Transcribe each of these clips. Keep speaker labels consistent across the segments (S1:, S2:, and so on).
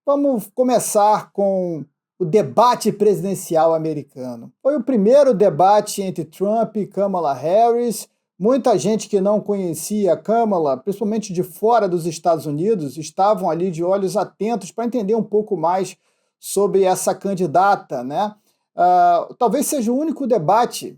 S1: Vamos começar com o debate presidencial americano. Foi o primeiro debate entre Trump e Kamala Harris. Muita gente que não conhecia a Kamala, principalmente de fora dos Estados Unidos, estavam ali de olhos atentos para entender um pouco mais sobre essa candidata, né? Talvez seja o único debate.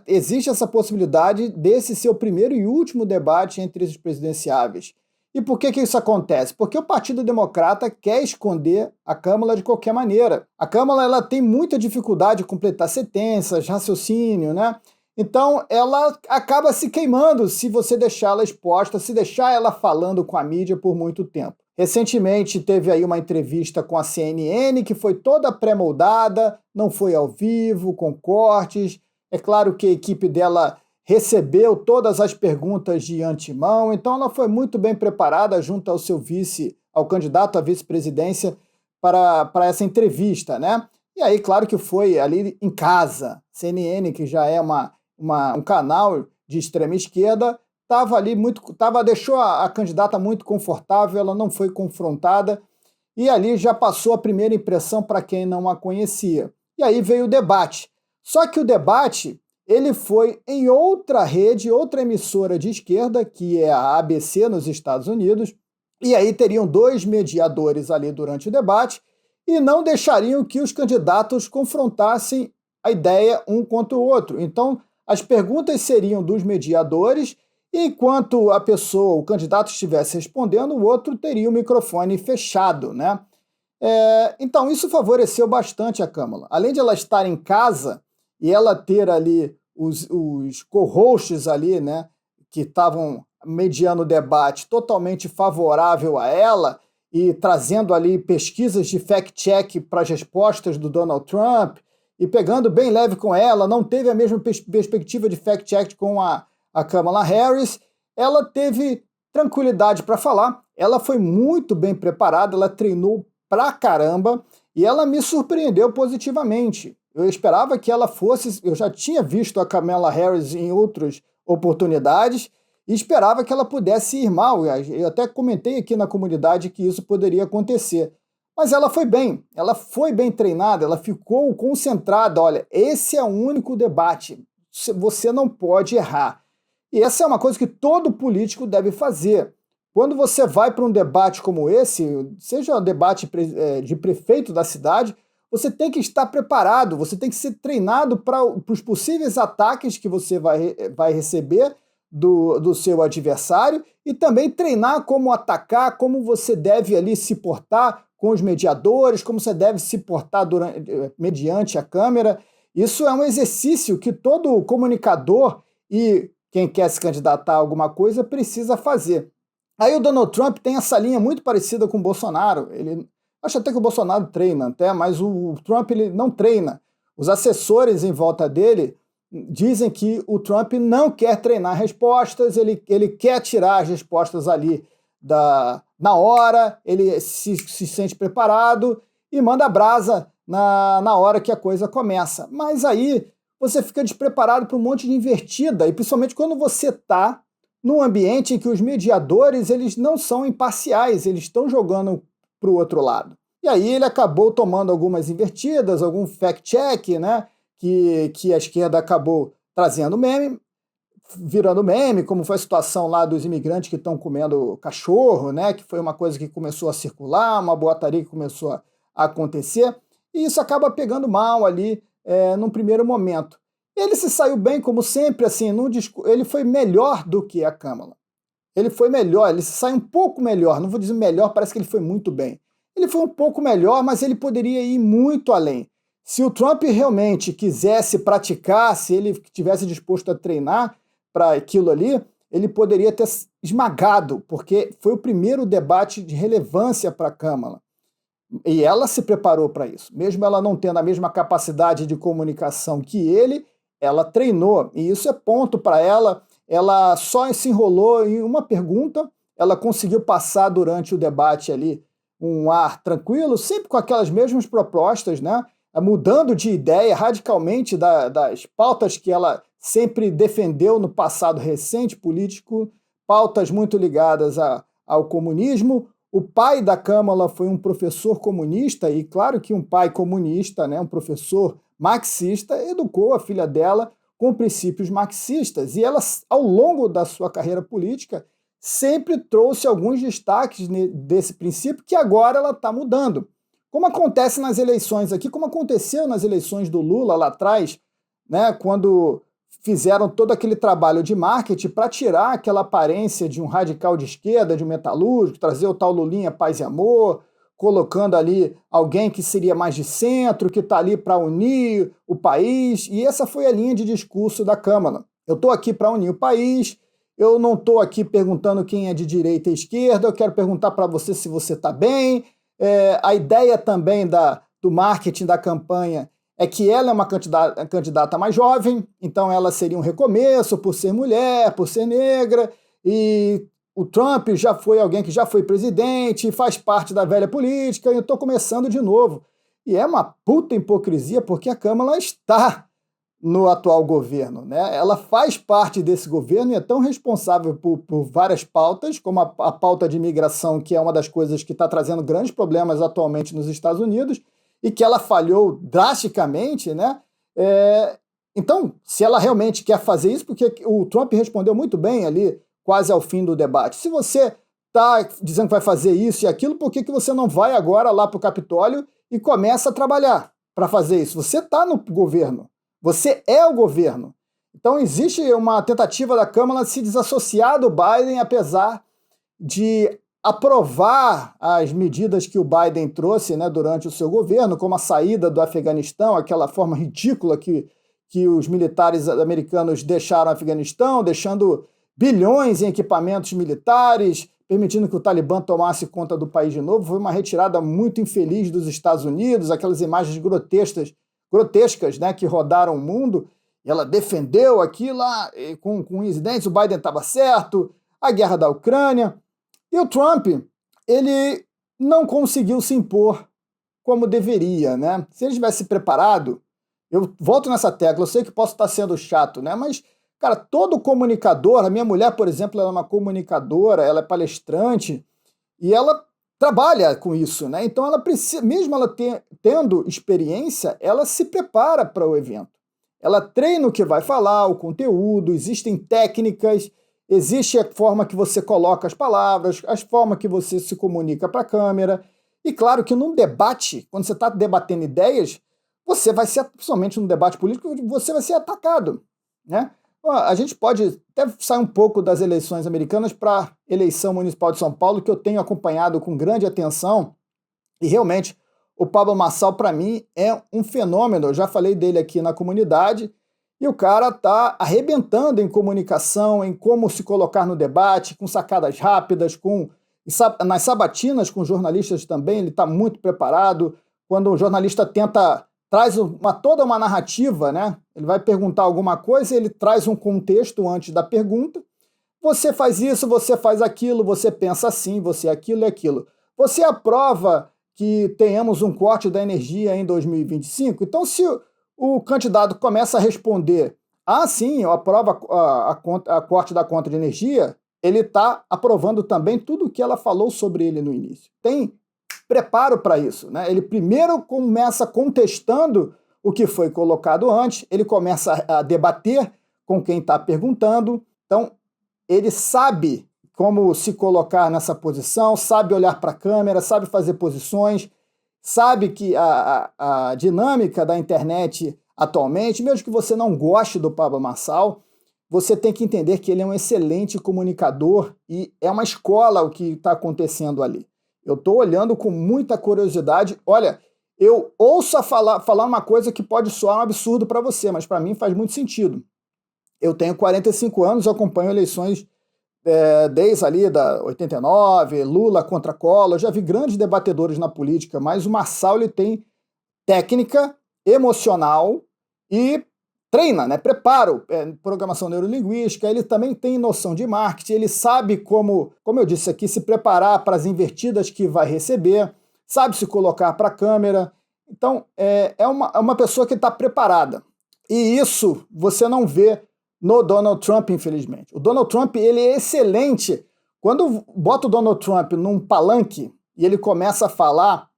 S1: Existe essa possibilidade desse ser o primeiro e último debate entre os presidenciáveis. E por que isso acontece? Porque o Partido Democrata quer esconder a Kamala de qualquer maneira. A Kamala ela tem muita dificuldade de completar sentenças, raciocínio, né? Então ela acaba se queimando se você deixá-la exposta, se deixar ela falando com a mídia por muito tempo. Recentemente teve aí uma entrevista com a CNN que foi toda pré-moldada, não foi ao vivo, com cortes. É claro que a equipe dela recebeu todas as perguntas de antemão, então ela foi muito bem preparada junto ao seu vice, ao candidato à vice-presidência para essa entrevista, né? E aí, claro que foi ali em casa, CNN, que já é um canal de extrema esquerda, deixou a candidata muito confortável, ela não foi confrontada, e ali já passou a primeira impressão para quem não a conhecia. E aí veio o debate. Só que o debate ele foi em outra rede, outra emissora de esquerda, que é a ABC nos Estados Unidos, e aí teriam dois mediadores ali durante o debate e não deixariam que os candidatos confrontassem a ideia um contra o outro. Então, as perguntas seriam dos mediadores, e enquanto o candidato estivesse respondendo, o outro teria o microfone fechado, né? Então, isso favoreceu bastante a Kamala. Além de ela estar em casa e ela ter ali os co-hosts ali, né, que estavam mediando o debate totalmente favorável a ela e trazendo ali pesquisas de fact-check para as respostas do Donald Trump e pegando bem leve com ela, não teve a mesma perspectiva de fact-check com a Kamala Harris, ela teve tranquilidade para falar, ela foi muito bem preparada, ela treinou pra caramba e ela me surpreendeu positivamente. Eu esperava que ela fosse. Eu já tinha visto a Kamala Harris em outras oportunidades e esperava que ela pudesse ir mal. Eu até comentei aqui na comunidade que isso poderia acontecer. Mas ela foi bem treinada, ela ficou concentrada. Olha, esse é o único debate. Você não pode errar. E essa é uma coisa que todo político deve fazer. Quando você vai para um debate como esse, seja um debate de prefeito da cidade, você tem que estar preparado, você tem que ser treinado para os possíveis ataques que você vai receber do seu adversário e também treinar como atacar, como você deve ali se portar com os mediadores, como você deve se portar mediante a câmera. Isso é um exercício que todo comunicador e quem quer se candidatar a alguma coisa precisa fazer. Aí o Donald Trump tem essa linha muito parecida com o Bolsonaro. Acho até que o Bolsonaro treina, mas o Trump ele não treina. Os assessores em volta dele dizem que o Trump não quer treinar respostas, ele quer tirar as respostas ali na hora, ele se sente preparado e manda brasa na hora que a coisa começa. Mas aí você fica despreparado para um monte de invertida, e principalmente quando você está num ambiente em que os mediadores eles não são imparciais, eles estão jogando para o outro lado. E aí ele acabou tomando algumas invertidas, algum fact-check, né, que a esquerda acabou trazendo virando meme, como foi a situação lá dos imigrantes que estão comendo cachorro, né, que foi uma coisa que começou a circular, uma boataria que começou a acontecer, e isso acaba pegando mal ali num primeiro momento. Ele se saiu bem, como sempre, assim, ele foi melhor do que a Kamala. Ele foi melhor, ele se sai um pouco melhor, não vou dizer melhor, parece que ele foi muito bem. Ele foi um pouco melhor, mas ele poderia ir muito além. Se o Trump realmente quisesse praticar, se ele tivesse disposto a treinar para aquilo ali, ele poderia ter esmagado, porque foi o primeiro debate de relevância para a Kamala. E ela se preparou para isso. Mesmo ela não tendo a mesma capacidade de comunicação que ele, ela treinou. E isso é ponto para ela. Ela só se enrolou em uma pergunta, ela conseguiu passar durante o debate ali um ar tranquilo, sempre com aquelas mesmas propostas, né? Mudando de ideia radicalmente das pautas que ela sempre defendeu no passado recente político, pautas muito ligadas ao comunismo O pai da Kamala foi um professor comunista, e claro que um pai comunista, né, um professor marxista, educou a filha dela com princípios marxistas. E ela, ao longo da sua carreira política, sempre trouxe alguns destaques desse princípio que agora ela está mudando. Como acontece nas eleições aqui, como aconteceu nas eleições do Lula lá atrás, né, quando fizeram todo aquele trabalho de marketing para tirar aquela aparência de um radical de esquerda, de um metalúrgico, trazer o tal Lulinha Paz e Amor, colocando ali alguém que seria mais de centro, que está ali para unir o país, e essa foi a linha de discurso da Câmara. Eu estou aqui para unir o país, eu não estou aqui perguntando quem é de direita e esquerda, eu quero perguntar para você se você está bem. A ideia também do marketing da campanha é que ela é uma candidata mais jovem, então ela seria um recomeço por ser mulher, por ser negra, e o Trump já foi alguém que já foi presidente, faz parte da velha política, e eu estou começando de novo. E é uma puta hipocrisia, porque a Câmara está no atual governo, né? Ela faz parte desse governo e é tão responsável por várias pautas, como a pauta de imigração, que é uma das coisas que está trazendo grandes problemas atualmente nos Estados Unidos, e que ela falhou drasticamente, né? Então, se ela realmente quer fazer isso, porque o Trump respondeu muito bem ali, quase ao fim do debate. Se você está dizendo que vai fazer isso e aquilo, por que você não vai agora lá para o Capitólio e começa a trabalhar para fazer isso? Você está no governo, você é o governo. Então, existe uma tentativa da Câmara de se desassociar do Biden, apesar de aprovar as medidas que o Biden trouxe, né, durante o seu governo, como a saída do Afeganistão, aquela forma ridícula que os militares americanos deixaram o Afeganistão, deixando bilhões em equipamentos militares, permitindo que o Talibã tomasse conta do país de novo. Foi uma retirada muito infeliz dos Estados Unidos, aquelas imagens grotescas, né, que rodaram o mundo. E ela defendeu aquilo lá com incidentes, o Biden estava certo, a guerra da Ucrânia. E o Trump, ele não conseguiu se impor como deveria, né? Se ele tivesse preparado, eu volto nessa tecla, eu sei que posso estar sendo chato, né? Mas, cara, todo comunicador, a minha mulher, por exemplo, ela é uma comunicadora, ela é palestrante, e ela trabalha com isso, né? Então ela precisa, mesmo ela tendo experiência, ela se prepara para o evento. Ela treina o que vai falar, o conteúdo, existem técnicas, existe a forma que você coloca as palavras, a forma que você se comunica para a câmera. E claro que num debate, quando você está debatendo ideias, você vai ser, principalmente no debate político, você vai ser atacado, né? A gente pode até sair um pouco das eleições americanas para a eleição municipal de São Paulo, que eu tenho acompanhado com grande atenção, e realmente o Pablo Marçal, para mim, é um fenômeno. Eu já falei dele aqui na comunidade, e o cara está arrebentando em comunicação, em como se colocar no debate, com sacadas rápidas, nas sabatinas com jornalistas também, ele está muito preparado. Quando um jornalista traz toda uma narrativa, né? Ele vai perguntar alguma coisa, ele traz um contexto antes da pergunta. Você faz isso, você faz aquilo, você pensa assim, você aquilo e aquilo. Você aprova que tenhamos um corte da energia em 2025? Então, se o candidato começa a responder, sim, eu aprovo a corte da conta de energia, ele está aprovando também tudo o que ela falou sobre ele no início. Tem preparo para isso, né? Ele primeiro começa contestando o que foi colocado antes, ele começa a debater com quem está perguntando, então ele sabe como se colocar nessa posição, sabe olhar para a câmera, sabe fazer posições, sabe que a dinâmica da internet atualmente, mesmo que você não goste do Pablo Marçal, você tem que entender que ele é um excelente comunicador e é uma escola o que está acontecendo ali. Eu estou olhando com muita curiosidade. Olha, eu ouço falar uma coisa que pode soar um absurdo para você, mas para mim faz muito sentido. Eu tenho 45 anos, eu acompanho eleições desde ali da 89, Lula contra Collor, eu já vi grandes debatedores na política, mas o Marçal ele tem técnica emocional e treina, né? Preparo, programação neurolinguística, ele também tem noção de marketing, ele sabe como eu disse aqui, se preparar para as invertidas que vai receber, sabe se colocar para a câmera. Então, é uma pessoa que está preparada. E isso você não vê no Donald Trump, infelizmente. O Donald Trump ele é excelente Quando bota o Donald Trump num palanque e ele começa a falar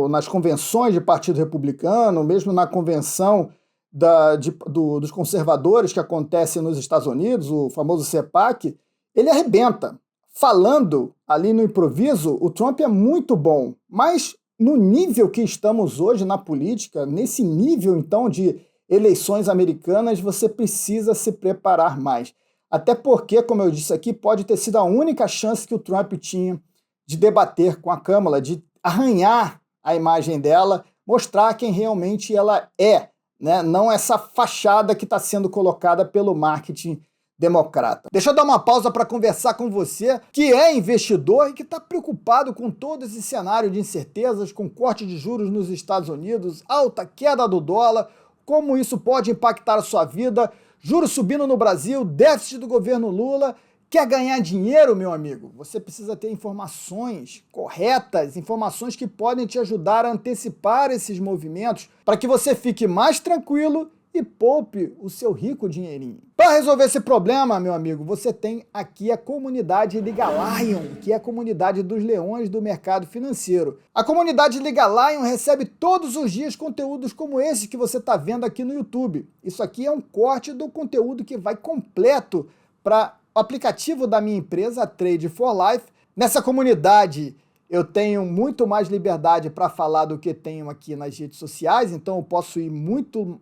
S1: nas convenções de Partido Republicano, mesmo na convenção dos conservadores que acontece nos Estados Unidos, o famoso CPAC, ele arrebenta. Falando ali no improviso, o Trump é muito bom, mas no nível que estamos hoje na política, nesse nível então de eleições americanas, você precisa se preparar mais. Até porque, como eu disse aqui, pode ter sido a única chance que o Trump tinha de debater com a Câmara, de arranhar a imagem dela, mostrar quem realmente ela é, né? Não essa fachada que está sendo colocada pelo marketing democrata. Deixa eu dar uma pausa para conversar com você que é investidor e que está preocupado com todo esse cenário de incertezas, com corte de juros nos Estados Unidos, alta queda do dólar, como isso pode impactar a sua vida, juros subindo no Brasil, déficit do governo Lula. Quer ganhar dinheiro, meu amigo? Você precisa ter informações corretas, informações que podem te ajudar a antecipar esses movimentos para que você fique mais tranquilo e poupe o seu rico dinheirinho. Para resolver esse problema, meu amigo, você tem aqui a comunidade Liga Lion, que é a comunidade dos leões do mercado financeiro. A comunidade Liga Lion recebe todos os dias conteúdos como esse que você está vendo aqui no YouTube. Isso aqui é um corte do conteúdo que vai completo para o aplicativo da minha empresa, Trade for Life. Nessa comunidade eu tenho muito mais liberdade para falar do que tenho aqui nas redes sociais, então eu posso ir muito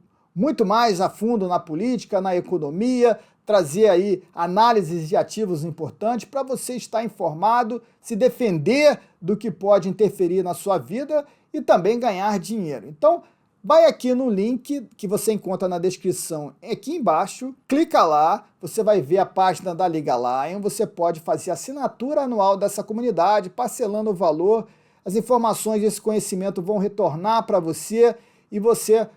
S1: mais a fundo na política, na economia, trazer aí análises de ativos importantes para você estar informado, se defender do que pode interferir na sua vida e também ganhar dinheiro. Então, vai aqui no link que você encontra na descrição aqui embaixo, clica lá, você vai ver a página da Liga Lion, você pode fazer assinatura anual dessa comunidade, parcelando o valor, as informações desse conhecimento vão retornar para você e você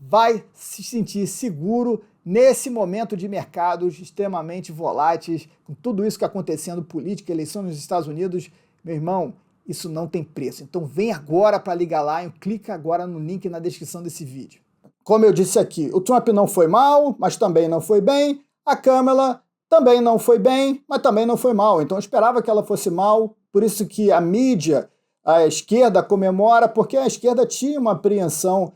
S1: vai se sentir seguro nesse momento de mercados extremamente voláteis, com tudo isso que está acontecendo, política, eleição nos Estados Unidos. Meu irmão, isso não tem preço. Então vem agora para Liga Lion, clica agora no link na descrição desse vídeo. Como eu disse aqui, o Trump não foi mal, mas também não foi bem. A Câmara também não foi bem, mas também não foi mal. Então eu esperava que ela fosse mal, por isso que a mídia, a esquerda comemora, porque a esquerda tinha uma apreensão,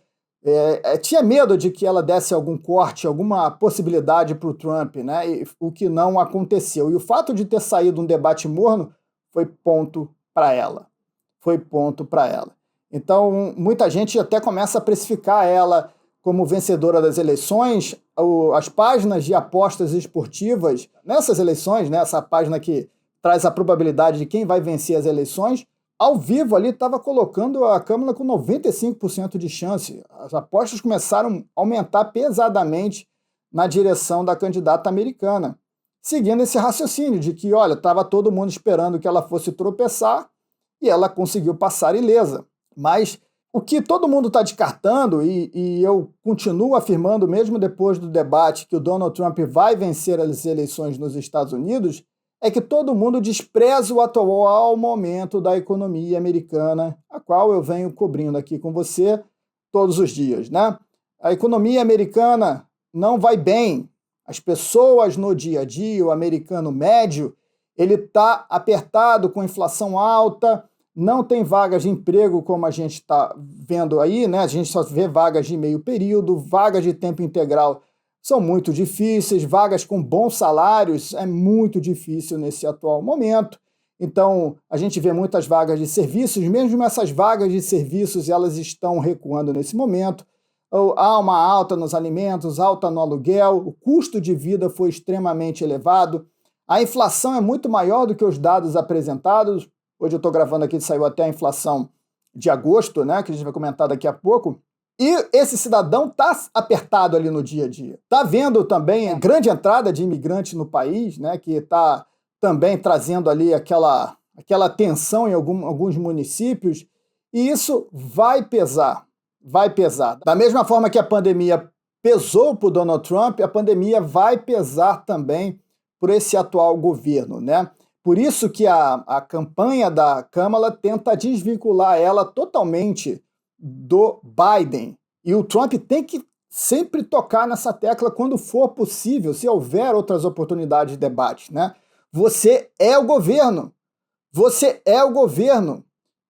S1: tinha medo de que ela desse algum corte, alguma possibilidade para o Trump, né? O que não aconteceu. E o fato de ter saído um debate morno foi ponto para ela. Foi ponto para ela. Então, muita gente até começa a precificar ela como vencedora das eleições. As páginas de apostas esportivas nessas eleições, né, essa página que traz a probabilidade de quem vai vencer as eleições, ao vivo ali estava colocando a Câmara com 95% de chance. As apostas começaram a aumentar pesadamente na direção da candidata americana, seguindo esse raciocínio de que, olha, estava todo mundo esperando que ela fosse tropeçar e ela conseguiu passar ilesa. Mas o que todo mundo está descartando, e eu continuo afirmando, mesmo depois do debate, que o Donald Trump vai vencer as eleições nos Estados Unidos, é que todo mundo despreza o atual momento da economia americana, a qual eu venho cobrindo aqui com você todos os dias, né? A economia americana não vai bem. As pessoas no dia a dia, o americano médio, ele está apertado com inflação alta, não tem vagas de emprego como a gente está vendo aí, né? A gente só vê vagas de meio período, vagas de tempo integral são muito difíceis, vagas com bons salários é muito difícil nesse atual momento. Então, a gente vê muitas vagas de serviços, mesmo essas vagas de serviços, elas estão recuando nesse momento. Há uma alta nos alimentos, alta no aluguel, o custo de vida foi extremamente elevado. A inflação é muito maior do que os dados apresentados. Hoje eu estou gravando aqui, saiu até a inflação de agosto, né, que a gente vai comentar daqui a pouco. E esse cidadão está apertado ali no dia a dia. Está vendo também a grande entrada de imigrantes no país, né, que está também trazendo ali aquela tensão em alguns municípios, e isso vai pesar, vai pesar. Da mesma forma que a pandemia pesou para o Donald Trump, a pandemia vai pesar também por esse atual governo, né? Por isso que a campanha da Câmara tenta desvincular ela totalmente do Biden. E o Trump tem que sempre tocar nessa tecla quando for possível, se houver outras oportunidades de debate, né? Você é o governo. Você é o governo.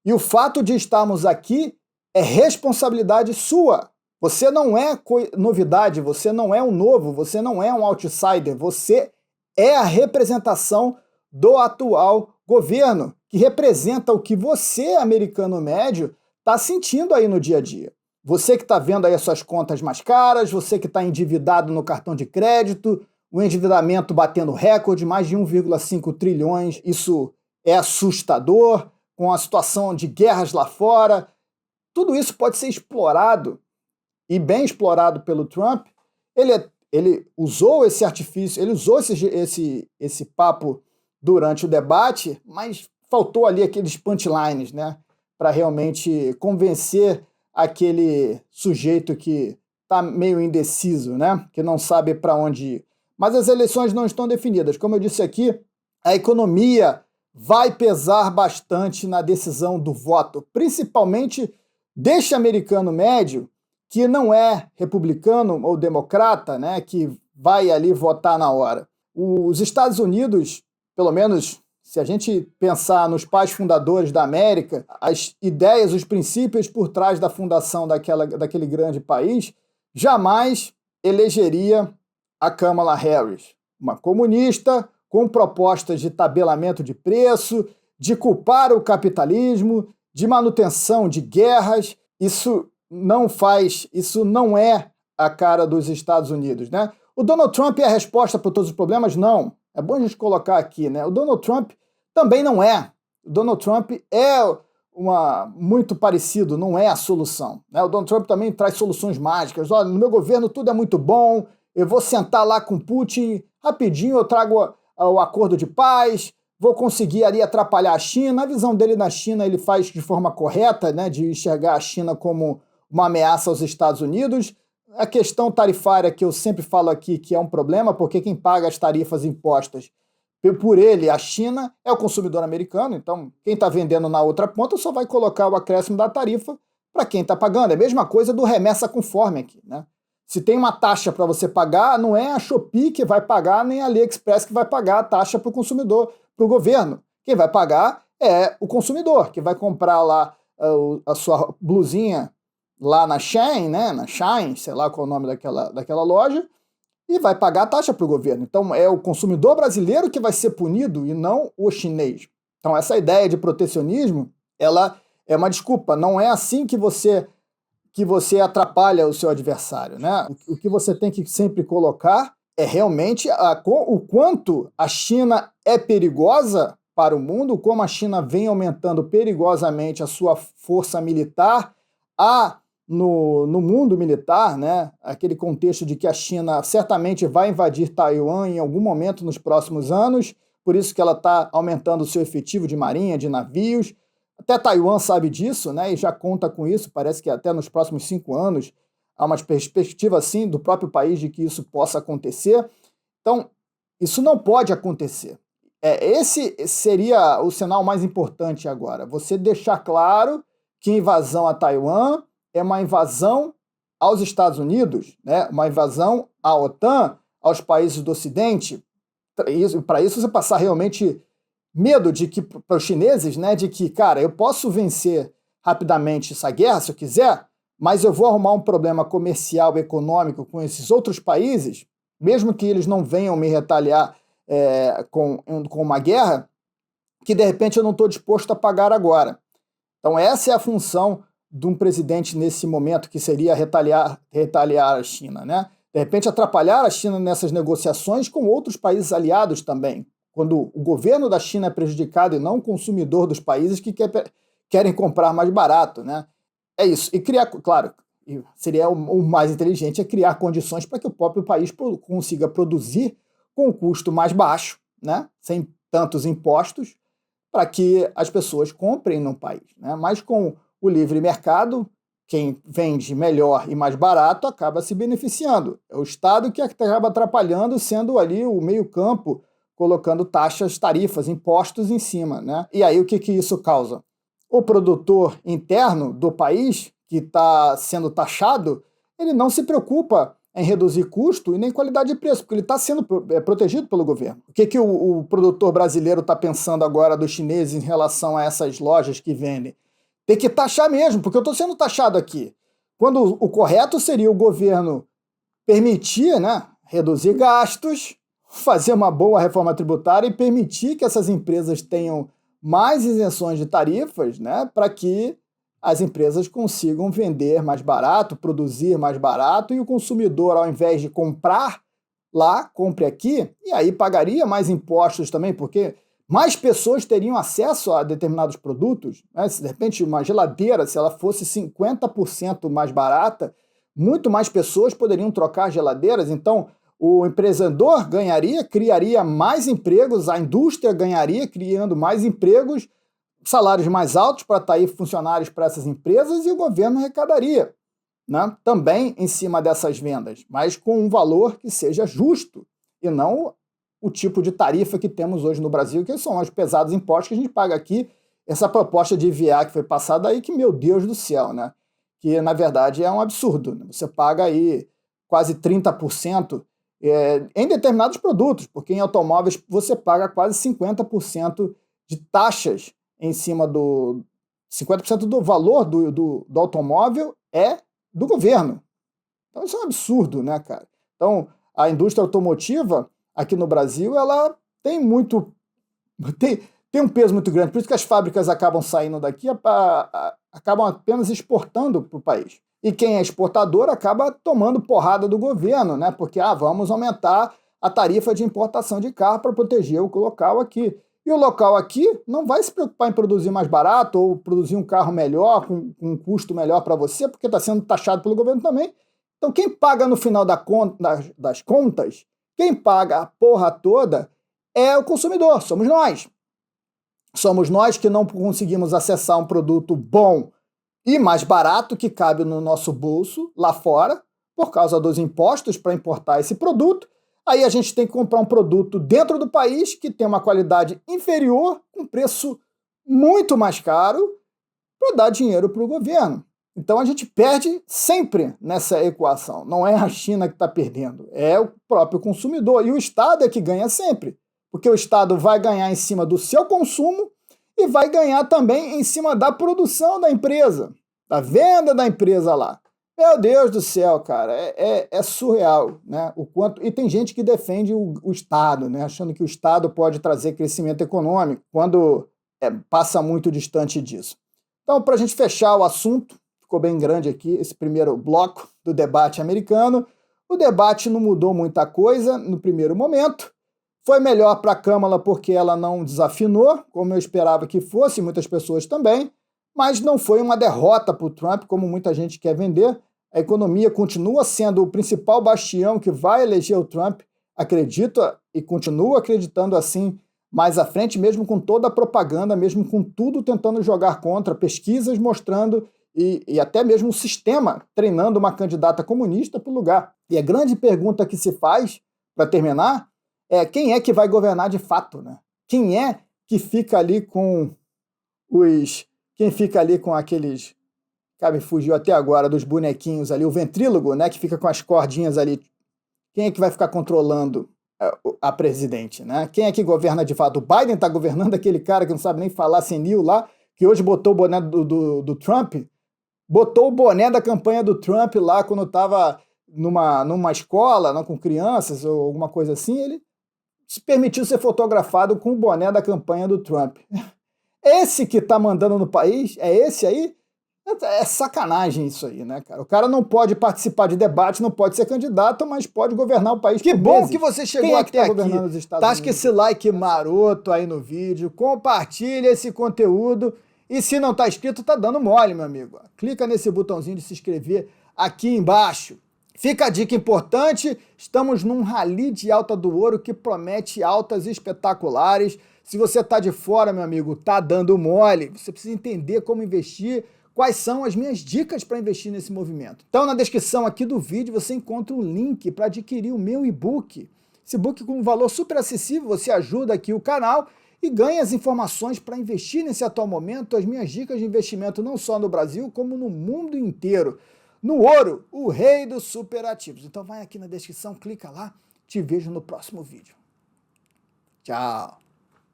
S1: E o fato de estarmos aqui é responsabilidade sua. Você não é novidade, você não é um novo, você não é um outsider, você é a representação do atual governo, que representa o que você, americano médio, está sentindo aí no dia a dia. Você que está vendo aí as suas contas mais caras, você que está endividado no cartão de crédito, o endividamento batendo recorde, mais de 1,5 trilhões, isso é assustador, com a situação de guerras lá fora. Tudo isso pode ser explorado, e bem explorado pelo Trump. Ele usou esse artifício, ele usou esse papo durante o debate, mas faltou ali aqueles punchlines, né, para realmente convencer aquele sujeito que está meio indeciso, né, que não sabe para onde ir. Mas as eleições não estão definidas. Como eu disse aqui, a economia vai pesar bastante na decisão do voto, principalmente deste americano médio que não é republicano ou democrata, né, que vai ali votar na hora. Os Estados Unidos, pelo menos se a gente pensar nos pais fundadores da América, as ideias, os princípios por trás da fundação daquele grande país, jamais elegeria a Kamala Harris, uma comunista com propostas de tabelamento de preço, de culpar o capitalismo, de manutenção de guerras. Isso não é a cara dos Estados Unidos, né? O Donald Trump é a resposta para todos os problemas? Não. É bom a gente colocar aqui, né? O Donald Trump também não é. O Donald Trump é muito parecido, não é a solução, né? O Donald Trump também traz soluções mágicas. Olha, no meu governo tudo é muito bom, eu vou sentar lá com Putin, rapidinho eu trago o acordo de paz, vou conseguir ali atrapalhar a China. A visão dele na China ele faz de forma correta, né, de enxergar a China como uma ameaça aos Estados Unidos. A questão tarifária que eu sempre falo aqui que é um problema, porque quem paga as tarifas impostas por ele, a China, é o consumidor americano. Então, quem está vendendo na outra ponta só vai colocar o acréscimo da tarifa para quem está pagando. É a mesma coisa do remessa conforme aqui, né? Se tem uma taxa para você pagar, não é a Shopee que vai pagar, nem a AliExpress que vai pagar a taxa para o consumidor, para o governo. Quem vai pagar é o consumidor, que vai comprar lá a sua blusinha lá na Shein, né? Na Shein, sei lá qual é o nome daquela loja, e vai pagar a taxa para o governo. Então é o consumidor brasileiro que vai ser punido e não o chinês. Então essa ideia de protecionismo, ela é uma desculpa. Não é assim que você atrapalha o seu adversário, né? O que você tem que sempre colocar é realmente o quanto a China é perigosa para o mundo, como a China vem aumentando perigosamente a sua força militar. No mundo militar, né, aquele contexto de que a China certamente vai invadir Taiwan em algum momento nos próximos anos, por isso que ela está aumentando o seu efetivo de marinha, de navios. Até Taiwan sabe disso, né, e já conta com isso. Parece que até nos próximos 5 anos há uma perspectiva assim do próprio país de que isso possa acontecer. Então, isso não pode acontecer. Esse seria o sinal mais importante agora. Você deixar claro que a invasão a Taiwan é uma invasão aos Estados Unidos, né? Uma invasão à OTAN, aos países do Ocidente. Para isso você passar realmente medo de que para os chineses, né, de que, cara, eu posso vencer rapidamente essa guerra se eu quiser, mas eu vou arrumar um problema comercial, econômico com esses outros países, mesmo que eles não venham me retaliar com uma guerra, que de repente eu não estou disposto a pagar agora. Então essa é a função de um presidente nesse momento, que seria retaliar a China, né? De repente atrapalhar a China nessas negociações com outros países aliados também, quando o governo da China é prejudicado e não o consumidor dos países que querem comprar mais barato, né? É isso. E criar, claro, seria o mais inteligente é criar condições para que o próprio país consiga produzir com um custo mais baixo, né? Sem tantos impostos, para que as pessoas comprem no país, né? Mas com o livre mercado, quem vende melhor e mais barato acaba se beneficiando. É o Estado que acaba atrapalhando, sendo ali o meio-campo, colocando taxas, tarifas, impostos em cima, né? E aí o que isso causa? O produtor interno do país, que está sendo taxado, ele não se preocupa em reduzir custo e nem qualidade de preço, porque ele está sendo protegido pelo governo. O que o produtor brasileiro está pensando agora dos chineses em relação a essas lojas que vendem? Tem que taxar mesmo, porque eu estou sendo taxado aqui. Quando o correto seria o governo permitir, né, reduzir gastos, fazer uma boa reforma tributária e permitir que essas empresas tenham mais isenções de tarifas, né, para que as empresas consigam vender mais barato, produzir mais barato, e o consumidor, ao invés de comprar lá, compre aqui, e aí pagaria mais impostos também, porque mais pessoas teriam acesso a determinados produtos, né? Se de repente uma geladeira, se ela fosse 50% mais barata, muito mais pessoas poderiam trocar geladeiras, então o empreendedor ganharia, criaria mais empregos, a indústria ganharia, criando mais empregos, salários mais altos para atrair funcionários para essas empresas, e o governo arrecadaria, né, também em cima dessas vendas, mas com um valor que seja justo, e não o tipo de tarifa que temos hoje no Brasil, que são os pesados impostos que a gente paga aqui. Essa proposta de IVA que foi passada aí, que, meu Deus do céu, né? Que, na verdade, é um absurdo, né? Você paga aí quase 30% em determinados produtos, porque em automóveis você paga quase 50% de taxas em cima do... 50% do valor do automóvel é do governo. Então isso é um absurdo, né, cara? Então a indústria automotiva aqui no Brasil, ela tem um peso muito grande, por isso que as fábricas acabam saindo daqui, acabam apenas exportando para o país. E quem é exportador acaba tomando porrada do governo, né? Porque vamos aumentar a tarifa de importação de carro para proteger o local aqui. E o local aqui não vai se preocupar em produzir mais barato ou produzir um carro melhor, com um custo melhor para você, porque está sendo taxado pelo governo também. Então quem paga no final das contas, quem paga a porra toda é o consumidor, somos nós. Somos nós que não conseguimos acessar um produto bom e mais barato que cabe no nosso bolso lá fora, por causa dos impostos para importar esse produto. Aí a gente tem que comprar um produto dentro do país que tem uma qualidade inferior, com preço muito mais caro, para dar dinheiro para o governo. Então a gente perde sempre nessa equação. Não é a China que está perdendo, é o próprio consumidor. E o Estado é que ganha sempre, porque o Estado vai ganhar em cima do seu consumo e vai ganhar também em cima da produção da empresa, da venda da empresa lá. Meu Deus do céu, cara, é surreal, né? O quanto... E tem gente que defende o Estado, né? Achando que o Estado pode trazer crescimento econômico, quando passa muito distante disso. Então, para a gente fechar o assunto, ficou bem grande aqui esse primeiro bloco do debate americano. O debate não mudou muita coisa no primeiro momento. Foi melhor para a Câmara porque ela não desafinou, como eu esperava que fosse, muitas pessoas também, mas não foi uma derrota para o Trump, como muita gente quer vender. A economia continua sendo o principal bastião que vai eleger o Trump, acredita e continua acreditando assim mais à frente, mesmo com toda a propaganda, mesmo com tudo tentando jogar contra, pesquisas mostrando e até mesmo o sistema treinando uma candidata comunista para o lugar. E a grande pergunta que se faz, para terminar, é quem é que vai governar de fato, né? Quem é que fica ali com quem fica ali com aqueles... Cara, me fugiu até agora dos bonequinhos ali, o ventrílogo, né, que fica com as cordinhas ali. Quem é que vai ficar controlando a presidente, né? Quem é que governa de fato? O Biden está governando, aquele cara que não sabe nem falar senil lá, que hoje botou o boné do Trump, botou o boné da campanha do Trump lá quando estava numa escola, não, com crianças ou alguma coisa assim, ele se permitiu ser fotografado com o boné da campanha do Trump. Esse que está mandando no país, é esse aí? É sacanagem isso aí, né, cara? O cara não pode participar de debate, não pode ser candidato, mas pode governar o país. Que bom que você chegou até aqui. Tasca esse like maroto aí no vídeo, compartilha esse conteúdo e se não tá inscrito, tá dando mole, meu amigo. Clica nesse botãozinho de se inscrever aqui embaixo. Fica a dica importante, estamos num rally de alta do ouro que promete altas espetaculares. Se você tá de fora, meu amigo, tá dando mole. Você precisa entender como investir, quais são as minhas dicas para investir nesse movimento. Então, na descrição aqui do vídeo, você encontra um link para adquirir o meu e-book. Esse e-book com um valor super acessível, você ajuda aqui o canal e ganha as informações para investir nesse atual momento, as minhas dicas de investimento não só no Brasil, como no mundo inteiro. no ouro, o rei dos superativos. Então vai aqui na descrição, clica lá, te vejo no próximo vídeo. Tchau!